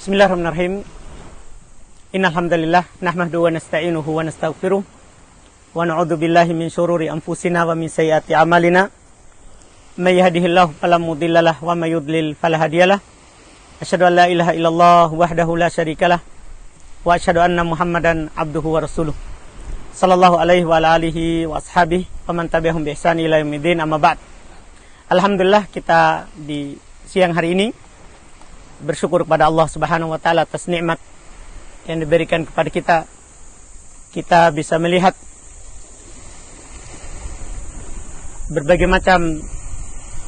Bismillahirrahmanirrahim. Innal hamdalillah nahmaduhu wa nasta'inuhu wa nastaghfiruh wa na'udzu billahi min syururi anfusina wa min sayyiati a'malina. May yahdihillahu fala mudhillalah wa may yudlil fala hadiyalah. Asyhadu an la ilaha illallah wahdahu la syarikalah wa asyhadu anna Muhammadan abduhu wa rasuluh. Sallallahu alaihi wa ala alihi wa ashabihi wa man tabi'ahum bi ihsan ila yaumil amma ba'd. Alhamdulillah, kita di siang hari ini bersyukur kepada Allah Subhanahu wa taala atas nikmat yang diberikan kepada kita. Kita bisa melihat berbagai macam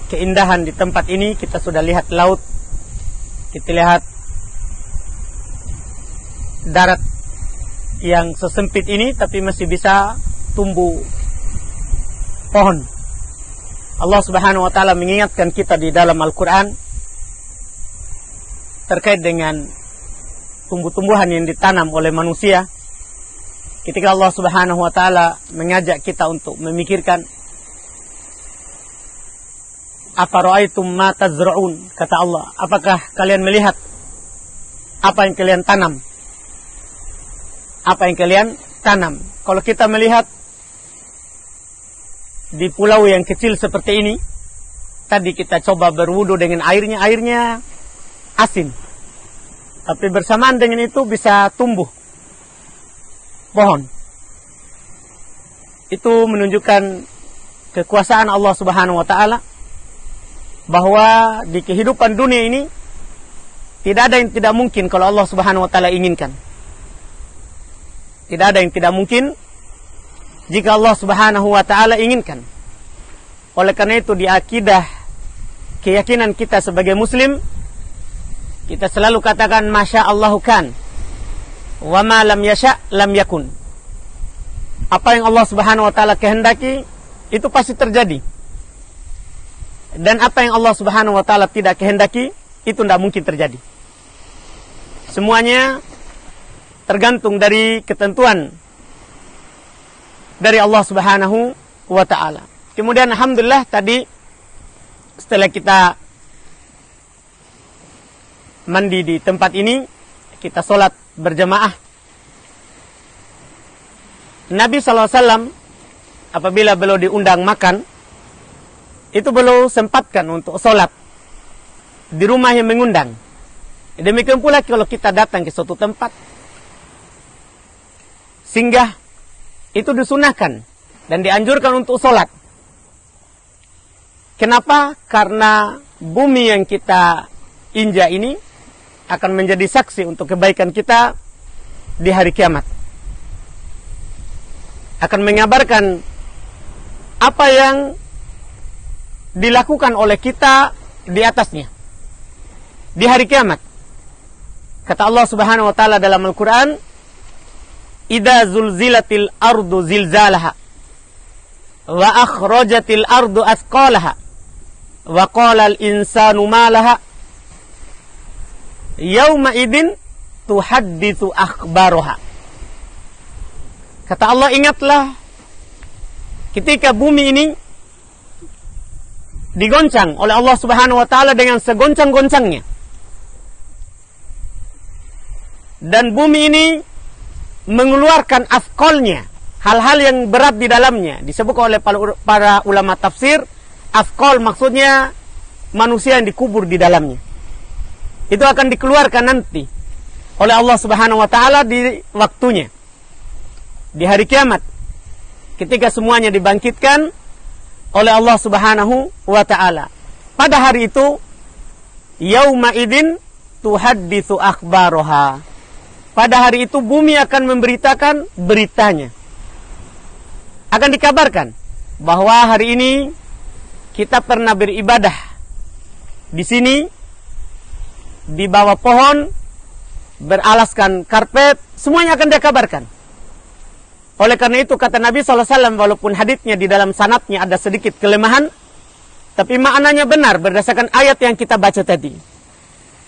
keindahan di tempat ini. Kita sudah lihat laut, kita lihat darat yang sesempit ini tapi masih bisa tumbuh pohon. Allah Subhanahu wa taala mengingatkan kita di dalam Al-Qur'an terkait dengan tumbuh-tumbuhan yang ditanam oleh manusia. Ketika Allah Subhanahu wa taala mengajak kita untuk memikirkan, afara'aitum ma tazra'un, kata Allah, apakah kalian melihat apa yang kalian tanam? Apa yang kalian tanam? Kalau kita melihat di pulau yang kecil seperti ini, tadi kita coba berwudu dengan airnya asin. Tapi bersamaan dengan itu bisa tumbuh pohon. Itu menunjukkan kekuasaan Allah Subhanahu wa taala, bahwa di kehidupan dunia ini tidak ada yang tidak mungkin kalau Allah Subhanahu wa taala inginkan. Tidak ada yang tidak mungkin jika Allah Subhanahu wa taala inginkan. Oleh karena itu di akidah keyakinan kita sebagai muslim, kita selalu katakan masya Allahu kan, wa ma lam yasha lam yakun. Apa yang Allah Subhanahu wa taala kehendaki itu pasti terjadi. Dan apa yang Allah Subhanahu wa taala tidak kehendaki itu tidak mungkin terjadi. Semuanya tergantung dari ketentuan dari Allah Subhanahu wa taala. Kemudian alhamdulillah tadi setelah kita mandi di tempat ini, kita sholat berjamaah. Nabi SAW apabila beliau diundang makan, itu beliau sempatkan untuk sholat di rumah yang mengundang. Demikian pula kalau kita datang ke suatu tempat, singgah, itu disunahkan dan dianjurkan untuk sholat. Kenapa? Karena bumi yang kita injak ini akan menjadi saksi untuk kebaikan kita di hari kiamat. Akan mengabarkan apa yang dilakukan oleh kita di atasnya di hari kiamat. Kata Allah Subhanahu wa taala dalam Al-Qur'an, "Idza zulzilatil ardu zilzalaha wa akhrajatil ardu asqalaha wa qala al insanu ma laha yauma idin tuhadditsu akhbaroha." Kata Allah, ingatlah ketika bumi ini digoncang oleh Allah Subhanahu wa taala dengan segoncang-goncangnya, dan bumi ini mengeluarkan asqalnya, hal-hal yang berat di dalamnya. Disebut oleh para ulama tafsir, asqal maksudnya manusia yang dikubur di dalamnya. Itu akan dikeluarkan nanti oleh Allah Subhanahu wa taala di waktunya, di hari kiamat, ketika semuanya dibangkitkan oleh Allah Subhanahu wa taala. Pada hari itu, yauma idin tuhadditsu akhbaroha. Pada hari itu bumi akan memberitakan beritanya. Akan dikabarkan bahwa hari ini kita pernah beribadah di sini, di bawah pohon, beralaskan karpet, semuanya akan dikabarkan. Oleh karena itu kata Nabi SAW, walaupun haditsnya di dalam sanadnya ada sedikit kelemahan, tapi maknanya benar berdasarkan ayat yang kita baca tadi.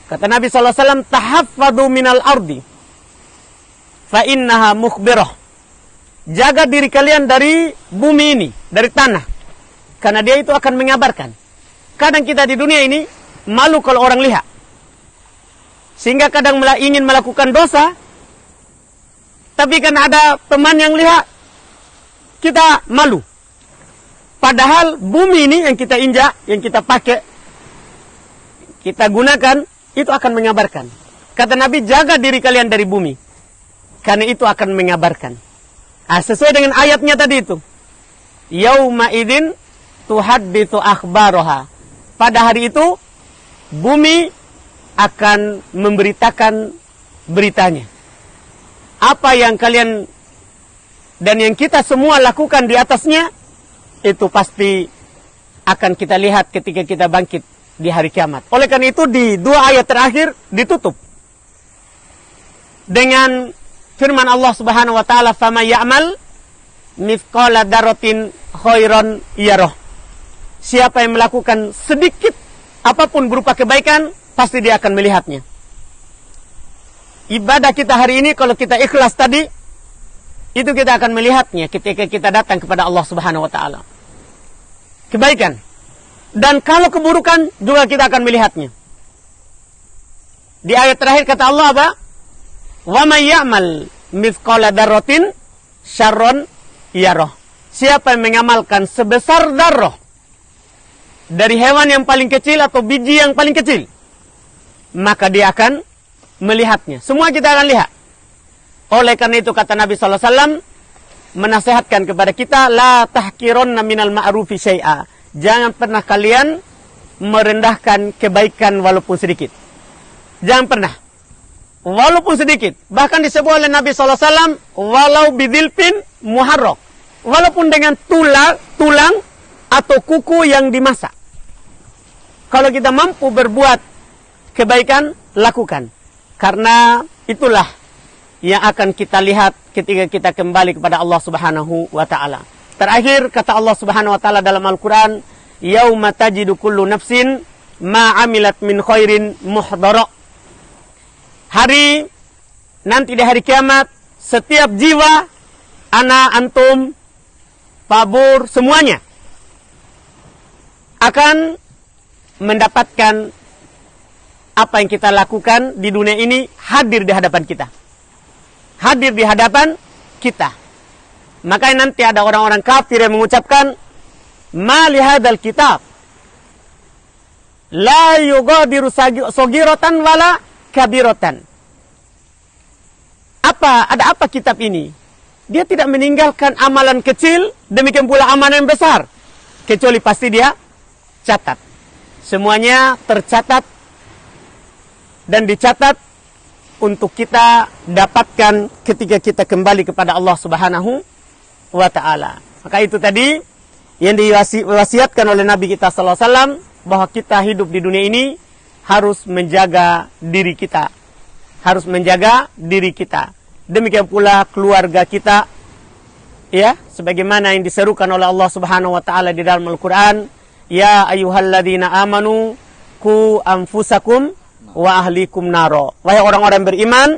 Kata Nabi SAW, tahaffadhu minal ardi fa innaha mukhbirah. Jaga diri kalian dari bumi ini, dari tanah, karena dia itu akan mengabarkan. Kadang kita di dunia ini malu kalau orang lihat. Sehingga kadang ingin melakukan dosa, tapi kan ada teman yang lihat, kita malu. Padahal bumi ini yang kita injak, yang kita pakai, kita gunakan, itu akan mengabarkan. Kata Nabi, jaga diri kalian dari bumi, karena itu akan mengabarkan. Sesuai dengan ayatnya tadi itu. Yauma idzin tuhadditsu akhbaraha. Pada hari itu, bumi akan memberitakan beritanya. Apa yang kalian dan yang kita semua lakukan di atasnya, itu pasti akan kita lihat ketika kita bangkit di hari kiamat. Oleh karena itu di 2 ayat terakhir ditutup dengan firman Allah Subhanahu wa taala, "Fama ya'mal mithqala dzarratin khairan yarah." Siapa yang melakukan sedikit apapun berupa kebaikan, pasti dia akan melihatnya. Ibadah kita hari ini, kalau kita ikhlas tadi, itu kita akan melihatnya ketika kita datang kepada Allah Subhanahu wa taala. Kebaikan. Dan kalau keburukan, juga kita akan melihatnya. Di ayat terakhir kata Allah apa? "Wa may ya'mal mithqala dzarratin syarron yarah." Siapa yang mengamalkan sebesar darah dari hewan yang paling kecil atau biji yang paling kecil, maka dia akan melihatnya. Semua kita akan lihat. Oleh karena itu kata Nabi SAW menasihatkan kepada kita, la tahkironna minal ma'rufi syai'a. Jangan pernah kalian merendahkan kebaikan walaupun sedikit. Jangan pernah. Walaupun sedikit. Bahkan disebut oleh Nabi SAW, walau bidilpin muharrak. Walaupun dengan tulang atau kuku yang dimasak. Kalau kita mampu berbuat kebaikan, lakukan. Karena itulah yang akan kita lihat ketika kita kembali kepada Allah Subhanahu wa taala. Terakhir kata Allah Subhanahu wa taala dalam Al-Qur'an, "Yauma tajidu kullu nafsin ma 'amilat min khairin muhdara." Hari nanti di hari kiamat, setiap jiwa, ana, antum, pabur, semuanya akan mendapatkan apa yang kita lakukan di dunia ini hadir di hadapan kita. Hadir di hadapan kita. Makanya nanti ada orang-orang kafir yang mengucapkan, "Ma li hadzal kitab la yughadiru saghiratan wala kabiratan." Ada apa kitab ini? Dia tidak meninggalkan amalan kecil, demikian pula amalan yang besar. Kecuali pasti dia catat. Semuanya tercatat dan dicatat untuk kita dapatkan ketika kita kembali kepada Allah Subhanahu wa ta'ala. Maka itu tadi yang diwasiatkan oleh Nabi kita sallallahu alaihi wasallam, bahwa kita hidup di dunia ini harus menjaga diri kita. Harus menjaga diri kita. Demikian pula keluarga kita. Ya, sebagaimana yang diserukan oleh Allah Subhanahu wa ta'ala di dalam Al-Qur'an, "Ya ayyuhalladzina amanu qu anfusakum wa ahlikum naro." Wahai orang-orang beriman,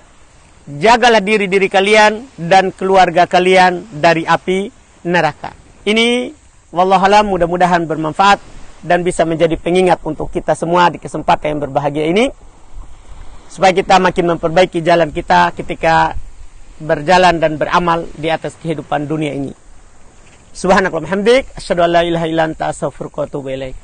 jagalah diri kalian dan keluarga kalian dari api neraka. Ini wallahualam, mudah-mudahan bermanfaat dan bisa menjadi pengingat untuk kita semua di kesempatan yang berbahagia ini, supaya kita makin memperbaiki jalan kita ketika berjalan dan beramal di atas kehidupan dunia ini. Subhanakallahumma hamdik, asyhadu an la ilaha illa anta, astaghfiruka wa atubu ilaik.